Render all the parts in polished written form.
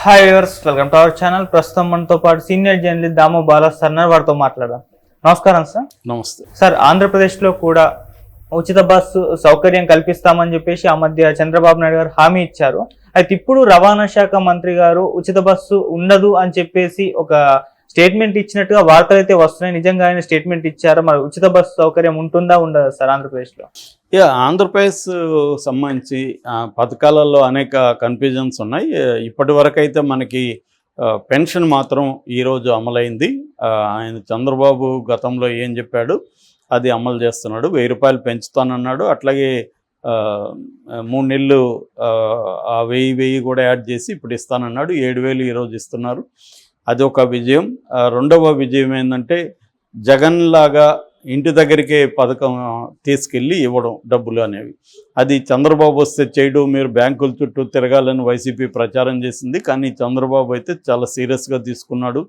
Hi viewers, welcome to our channel. ప్రస్తుతం మనతో పాటు సీనియర్ జర్నలిస్ట్ దాము బాలా సార్ వారితో మాట్లాడదాం. నమస్కారం సార్. నమస్తే సార్, ఆంధ్రప్రదేశ్లో కూడా ఉచిత బస్సు సౌకర్యం కల్పిస్తామని చెప్పేసి ఆ మధ్య చంద్రబాబు నాయుడు గారు హామీ ఇచ్చారు. అయితే ఇప్పుడు రవాణా శాఖ మంత్రి గారు ఉచిత బస్సు ఉండదు అని చెప్పేసి ఒక స్టేట్మెంట్ ఇచ్చినట్టుగా వార్తలు అయితే వస్తున్నాయి. నిజంగా ఆయన స్టేట్మెంట్ ఇచ్చారు. మరి ఉచిత బస్సు సౌకర్యం ఉంటుందా ఉండదా సార్ ఆంధ్రప్రదేశ్లో? ఆంధ్రప్రదేశ్ సంబంధించి పథకాలలో అనేక కన్ఫ్యూజన్స్ ఉన్నాయి. ఇప్పటి వరకు అయితే మనకి పెన్షన్ మాత్రం ఈరోజు అమలైంది. ఆయన చంద్రబాబు గతంలో ఏం చెప్పాడు అది అమలు చేస్తున్నాడు. 1000 రూపాయలు పెంచుతానన్నాడు. అట్లాగే 3 నెలలు 1000 కూడా యాడ్ చేసి ఇప్పుడు ఇస్తానన్నాడు. 7000 ఈరోజు ఇస్తున్నారు. అది ఒక విజయం. రెండవ విజయం ఏంటంటే జగన్ లాగా ఇంటి దగ్గరికే పథకం తీసుకెళ్ళి ఇవ్వడం డబ్బులు అనేవి. అది చంద్రబాబు వస్తే చేయడం, మీరు బ్యాంకుల చుట్టూ తిరగాలని వైసీపీ ప్రచారం చేసింది. కానీ చంద్రబాబు అయితే చాలా సీరియస్గా తీసుకున్నాడు.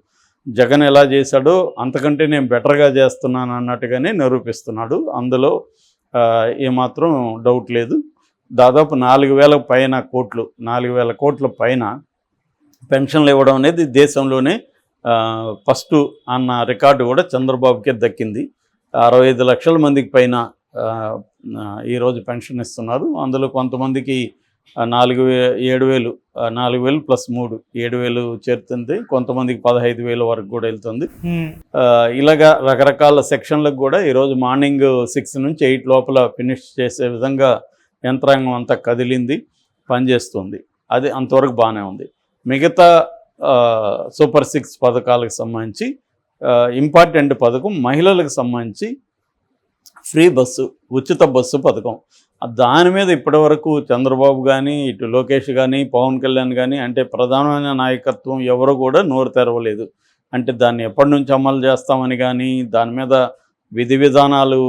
జగన్ ఎలా చేశాడో అంతకంటే నేను బెటర్గా చేస్తున్నాను అన్నట్టుగానే నిరూపిస్తున్నాడు. అందులో ఏమాత్రం డౌట్ లేదు. దాదాపు 4000 పైన కోట్లు, 4000 కోట్ల పైన పెన్షన్లు ఇవ్వడం అనేది దేశంలోనే ఫస్ట్ అన్న రికార్డు కూడా చంద్రబాబుకే దక్కింది. 65 లక్షల మందికి పైన ఈరోజు పెన్షన్ ఇస్తున్నారు. అందులో కొంతమందికి 7,000 ప్లస్ 3 7,000 చేరుతుంది. కొంతమందికి 15,000 వరకు కూడా వెళ్తుంది. ఇలాగా రకరకాల సెక్షన్లకు కూడా ఈరోజు మార్నింగ్ 6 నుంచి 8 లోపల ఫినిష్ చేసే విధంగా యంత్రాంగం అంతా కదిలింది, పనిచేస్తుంది. అది అంతవరకు బాగానే ఉంది. మిగతా సూపర్ 6 పథకాలకు సంబంధించి ఇంపార్టెంట్ పథకం మహిళలకు సంబంధించి ఫ్రీ బస్సు, ఉచిత బస్సు పథకం. దాని మీద ఇప్పటివరకు చంద్రబాబు కానీ, ఇటు లోకేష్ కానీ, పవన్ కళ్యాణ్ కానీ, అంటే ప్రధానమైన నాయకత్వం ఎవరు కూడా నోరు తెరవలేదు. అంటే దాన్ని ఎప్పటి నుంచి అమలు చేస్తామని కానీ, దాని మీద విధి విధానాలు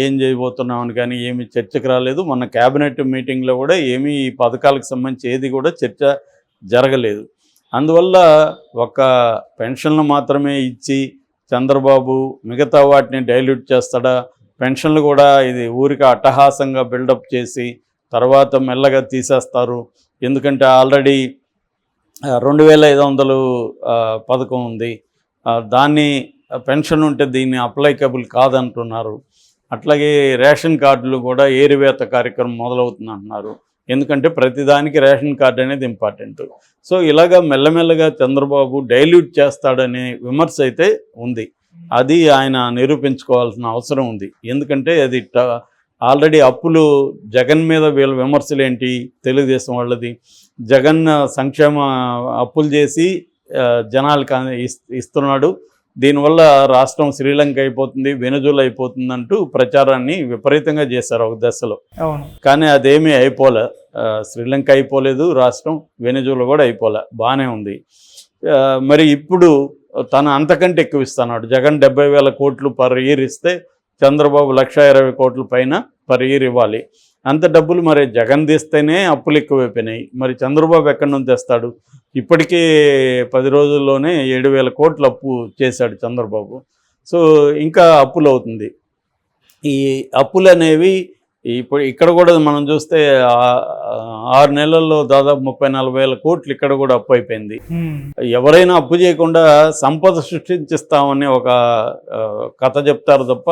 ఏం చేయబోతున్నామని కానీ ఏమీ చర్చకు రాలేదు. మొన్న క్యాబినెట్ మీటింగ్లో కూడా ఏమీ ఈ పథకాలకు సంబంధించి ఏది కూడా చర్చ జరగలేదు. అందువల్ల ఒక పెన్షన్లు మాత్రమే ఇచ్చి చంద్రబాబు మిగతా వాటిని డైల్యూట్ చేస్తాడా, పెన్షన్లు కూడా ఇది ఊరికి అట్టహాసంగా బిల్డప్ చేసి తర్వాత మెల్లగా తీసేస్తారు. ఎందుకంటే ఆల్రెడీ 2500 పథకం ఉంది, దాన్ని పెన్షన్ ఉంటే దీన్ని అప్లైకబుల్ కాదంటున్నారు. అట్లాగే రేషన్ కార్డులు కూడా ఏరివేత కార్యక్రమం మొదలవుతుంది అంటున్నారు. ఎందుకంటే ప్రతిదానికి రేషన్ కార్డు అనేది ఇంపార్టెంట్. సో ఇలాగా మెల్లమెల్లగా చంద్రబాబు డైల్యూట్ చేస్తాడనే విమర్శ అయితే ఉంది. అది ఆయన నిరూపించుకోవాల్సిన అవసరం ఉంది. ఎందుకంటే అది ఆల్రెడీ అప్పులు జగన్ మీద వీళ్ళ విమర్శలు ఏంటి, తెలుగుదేశం వాళ్ళది జగన్ సంక్షేమ అప్పులు చేసి జనాలకు ఇస్తున్నాడు, దీనివల్ల రాష్ట్రం శ్రీలంక అయిపోతుంది, వెనుజులా అయిపోతుంది అంటూ ప్రచారాన్ని విపరీతంగా చేశారు ఒక దశలో. కానీ అదేమీ అయిపోలే. శ్రీలంక అయిపోలేదు, రాష్ట్రం వెనుజులా కూడా అయిపోలే, బాగానే ఉంది. మరి ఇప్పుడు తను అంతకంటే ఎక్కువ ఇస్తున్నాడు. జగన్ 70,000 కోట్లు పర్ ఇయర్ ఇస్తే చంద్రబాబు 1,20,000 కోట్ల పైన పర్ ఇయర్ ఇవ్వాలి. అంత డబ్బులు మరి జగన్ తీస్తేనే అప్పులు ఎక్కువైపోయినాయి. మరి చంద్రబాబు ఎక్కడి నుంచి తెస్తాడు? ఇప్పటికే 10 రోజుల్లోనే 7,000 కోట్లు అప్పు చేశాడు చంద్రబాబు. సో ఇంకా అప్పులు అవుతుంది. ఈ అప్పులు అనేవి ఇప్పుడు ఇక్కడ కూడా మనం చూస్తే 6 నెలల్లో దాదాపు 30,000-40,000 కోట్లు ఇక్కడ కూడా అప్పు అయిపోయింది. ఎవరైనా అప్పు చేయకుండా సంపద సృష్టించిస్తామని ఒక కథ చెప్తారు తప్ప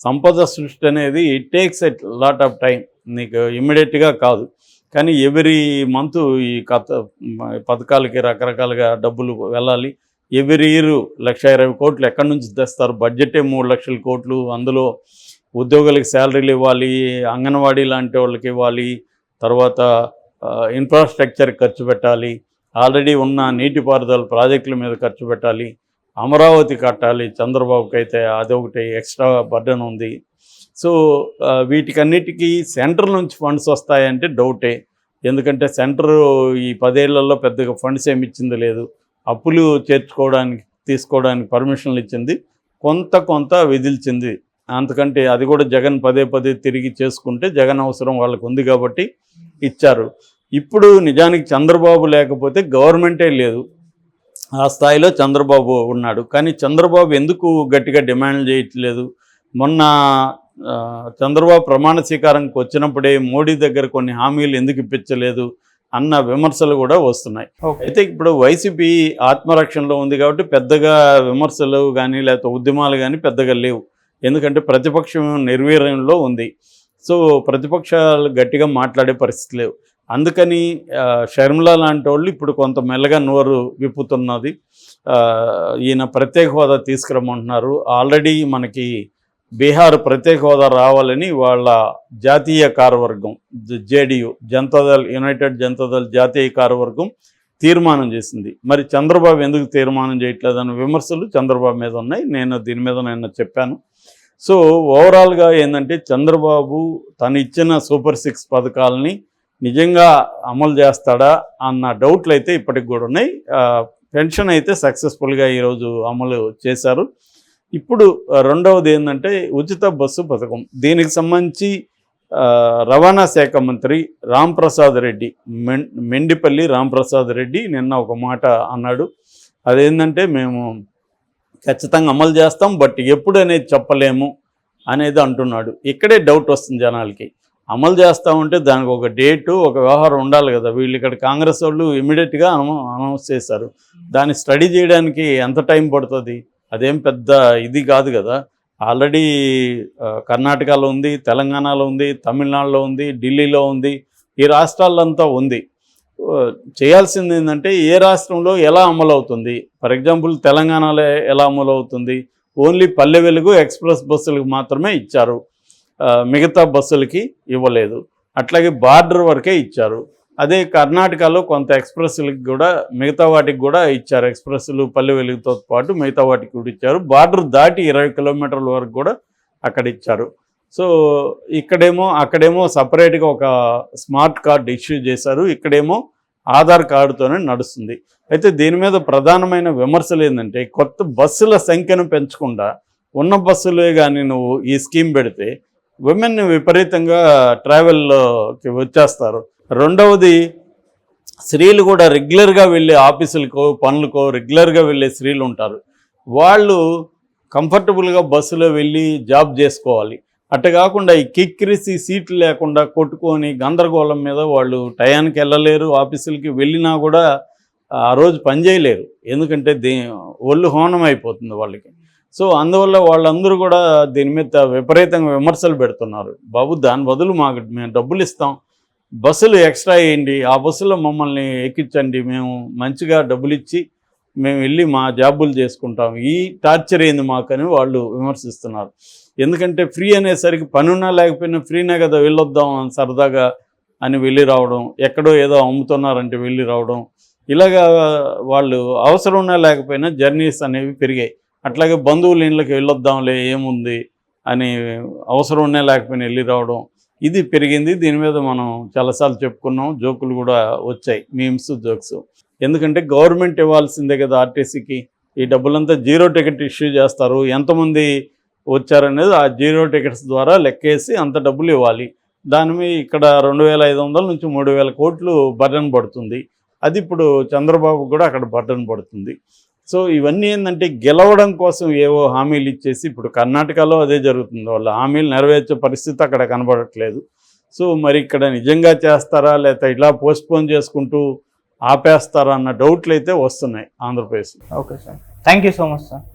సంపద సృష్టి అనేది it takes a lot of time, నీకు ఇమ్మీడియట్గా కాదు. కానీ ఎవ్రీ మంత్ ఈ పథకాలకి రకరకాలుగా డబ్బులు వెళ్ళాలి. ఎవ్రీ ఇయర్ 1,20,000 కోట్లు ఎక్కడి నుంచి తెస్తారు? బడ్జెటే 3 లక్షల కోట్లు. అందులో ఉద్యోగులకి శాలరీలు ఇవ్వాలి, అంగన్వాడీ లాంటి వాళ్ళకి ఇవ్వాలి, తర్వాత ఇన్ఫ్రాస్ట్రక్చర్ ఖర్చు పెట్టాలి, ఆల్రెడీ ఉన్న నీటిపారుదల ప్రాజెక్టుల మీద ఖర్చు పెట్టాలి, అమరావతి కట్టాలి. చంద్రబాబుకి అయితే అదొకటి ఎక్స్ట్రా బర్డెన్ ఉంది. సో వీటికన్నిటికీ సెంటర్ నుంచి ఫండ్స్ వస్తాయంటే డౌటే. ఎందుకంటే సెంటర్ ఈ 10 ఏళ్లలో పెద్దగా ఫండ్స్ ఏమి ఇచ్చింది లేదు. అప్పులు తీసుకోవడానికి పర్మిషన్లు ఇచ్చింది, కొంత విధిల్చింది. అంతకంటే అది కూడా జగన్ పదే తిరిగి చేసుకుంటే జగన్ అవసరం వాళ్ళకు ఉంది కాబట్టి ఇచ్చారు. ఇప్పుడు నిజానికి చంద్రబాబు లేకపోతే గవర్నమెంటే లేదు. ఆ స్థాయిలో చంద్రబాబు ఉన్నాడు. కానీ చంద్రబాబు ఎందుకు గట్టిగా డిమాండ్లు చేయట్లేదు? మొన్న చంద్రబాబు ప్రమాణ స్వీకారంకి వచ్చినప్పుడే మోడీ దగ్గర కొన్ని హామీలు ఎందుకు ఇప్పించలేదు, అన్న విమర్శలు కూడా వస్తున్నాయి. ఓకే. అయితే ఇప్పుడు వైసీపీ ఆత్మరక్షణలో ఉంది కాబట్టి పెద్దగా విమర్శలు కానీ లేకపోతే ఉద్యమాలు కానీ పెద్దగా లేవు. ఎందుకంటే ప్రతిపక్షం నిర్వీర్యంలో ఉంది. సో ప్రతిపక్షాలు గట్టిగా మాట్లాడే పరిస్థితి లేవు. అందుకని షర్మిల లాంటి వాళ్ళు ఇప్పుడు కొంత మెల్లగా నోరు విప్పుతున్నది. ఈయన ప్రత్యేక హోదా తీసుకురమ్మంటున్నారు. ఆల్రెడీ మనకి బీహార్ ప్రత్యేక హోదా రావాలని వాళ్ళ జాతీయ కార్యవర్గం జేడీయూ జనతాదళ్ యునైటెడ్ జనతాదళ్ జాతీయ కార్యవర్గం తీర్మానం చేసింది. మరి చంద్రబాబు ఎందుకు తీర్మానం చేయట్లేదన్న విమర్శలు చంద్రబాబు మీద ఉన్నాయి. నేను దీని మీద నిన్న చెప్పాను. సో ఓవరాల్గా ఏంటంటే చంద్రబాబు తను ఇచ్చిన సూపర్ 6 పథకాలని నిజంగా అమలు చేస్తాడా అన్న డౌట్లు అయితే ఇప్పటికి కూడా ఉన్నాయి. పెన్షన్ అయితే సక్సెస్ఫుల్గా ఈరోజు అమలు చేశారు. ఇప్పుడు రెండవది ఏంటంటే ఉచిత బస్సు పథకం. దీనికి సంబంధించి రవాణా శాఖ మంత్రి రాంప్రసాద్ రెడ్డి, మెండిపల్లి రాంప్రసాద్ రెడ్డి నిన్న ఒక మాట అన్నాడు. అదేంటంటే మేము ఖచ్చితంగా అమలు చేస్తాం, బట్ ఎప్పుడు అనేది చెప్పలేము అనేది అంటున్నాడు. ఇక్కడే డౌట్ వస్తుంది జనాలకి. అమలు చేస్తామంటే దానికి ఒక డేటు, ఒక వ్యవహారం ఉండాలి కదా. వీళ్ళు ఇక్కడ కాంగ్రెస్ వాళ్ళు ఇమీడియట్గా అనౌన్స్ చేశారు. దాన్ని స్టడీ చేయడానికి ఎంత టైం పడుతుంది? అదేం పెద్ద ఇది కాదు కదా. ఆల్రెడీ కర్ణాటకలో ఉంది, తెలంగాణలో ఉంది, తమిళనాడులో ఉంది, ఢిల్లీలో ఉంది, ఈ రాష్ట్రాలంతా ఉంది. చేయాల్సింది ఏంటంటే ఏ రాష్ట్రంలో ఎలా అమలు అవుతుంది. ఫర్ ఎగ్జాంపుల్ తెలంగాణలో ఎలా అమలు అవుతుంది? ఓన్లీ పల్లె వెలుగు ఎక్స్ప్రెస్ బస్సులకు మాత్రమే ఇచ్చారు, మిగతా బస్సులకి ఇవ్వలేదు. అట్లాగే బార్డర్ వరకే ఇచ్చారు. అదే కర్ణాటకలో కొంత ఎక్స్ప్రెస్లకి కూడా మిగతా వాటికి కూడా ఇచ్చారు. ఎక్స్ప్రెస్లు పల్లె వెలుగుతో పాటు మిగతా వాటికి కూడా ఇచ్చారు. బార్డర్ దాటి 20 కిలోమీటర్ల వరకు కూడా అక్కడ ఇచ్చారు. సో అక్కడేమో సపరేట్గా ఒక స్మార్ట్ కార్డు ఇష్యూ చేశారు. ఇక్కడేమో ఆధార్ కార్డుతోనే నడుస్తుంది. అయితే దీని మీద ప్రధానమైన విమర్శలు ఏంటంటే కొత్త బస్సుల సంఖ్యను పెంచకుండా ఉన్న బస్సులే కానీ నువ్వు ఈ స్కీమ్ పెడితే విమెన్ విపరీతంగా ట్రావెల్లోకి వచ్చేస్తారు. రెండవది స్త్రీలు కూడా రెగ్యులర్గా వెళ్ళే ఆఫీసులకో పనులకో రెగ్యులర్గా వెళ్ళే స్త్రీలు ఉంటారు. వాళ్ళు కంఫర్టబుల్గా బస్సులో వెళ్ళి జాబ్ చేసుకోవాలి. అట్ట కాకుండా ఈ కిక్కిరిసి సీట్లు లేకుండా కొట్టుకొని గందరగోళం మీద వాళ్ళు టయానికి వెళ్ళలేరు. ఆఫీసులకి వెళ్ళినా కూడా ఆ రోజు పని చేయలేరు. ఎందుకంటే ఒళ్ళు హోనం అయిపోతుంది వాళ్ళకి. సో అందువల్ల వాళ్ళందరూ కూడా దీని మీద విపరీతంగా విమర్శలు పెడుతున్నారు. బాబు దాని బదులు మేము డబ్బులు ఇస్తాం, బస్సులు ఎక్స్ట్రా వేయండి, ఆ బస్సులో మమ్మల్ని ఎక్కించండి, మేము మంచిగా డబ్బులు ఇచ్చి మేము వెళ్ళి మా జాబులు చేసుకుంటాం, ఈ టార్చర్ ఏంది మాకని వాళ్ళు విమర్శిస్తున్నారు. ఎందుకంటే ఫ్రీ అనేసరికి పనున్నా లేకపోయినా ఫ్రీనే కదా వెళ్ళొద్దాం అని సరదాగా అని వెళ్ళి రావడం, ఎక్కడో ఏదో అమ్ముతున్నారంటే వెళ్ళి రావడం, ఇలాగా వాళ్ళు అవసరం ఉన్నా లేకపోయినా జర్నీస్ అనేవి పెరిగాయి. అట్లాగే బంధువుల ఇళ్ళకి వెళ్ళొద్దాంలే ఏముంది అని అవసరం ఉన్నా లేకపోయినా వెళ్ళి రావడం, ఇది పెరిగింది. దీని మీద మనం చాలాసార్లు చెప్పుకున్నాం, జోకులు కూడా వచ్చాయి, మీమ్స్ జోక్స్. ఎందుకంటే గవర్నమెంట్ ఇవ్వాల్సిందే కదా ఆర్టీసీకి. ఈ డబ్బులంతా జీరో టికెట్ ఇష్యూ చేస్తారు. ఎంతమంది వచ్చారనేది ఆ జీరో టికెట్స్ ద్వారా లెక్కేసి అంత డబ్బులు ఇవ్వాలి. దాని మీద ఇక్కడ 2500 నుంచి 3000 కోట్లు బర్డన్ పడుతుంది. అది ఇప్పుడు చంద్రబాబు కూడా అక్కడ బర్డన్ పడుతుంది. సో ఇవన్నీ ఏంటంటే గెలవడం కోసం ఏవో హామీలు ఇచ్చేసి, ఇప్పుడు కర్ణాటకలో అదే జరుగుతుంది. వాళ్ళ హామీలు నెరవేర్చే పరిస్థితి అక్కడ కనబడట్లేదు. సో మరి ఇక్కడ నిజంగా చేస్తారా లేకపోతే ఇలా పోస్ట్పోన్ చేసుకుంటూ ఆపేస్తారా అన్న డౌట్లు అయితే వస్తున్నాయి Andhra Pradesh. Okay sir, thank you so much sir.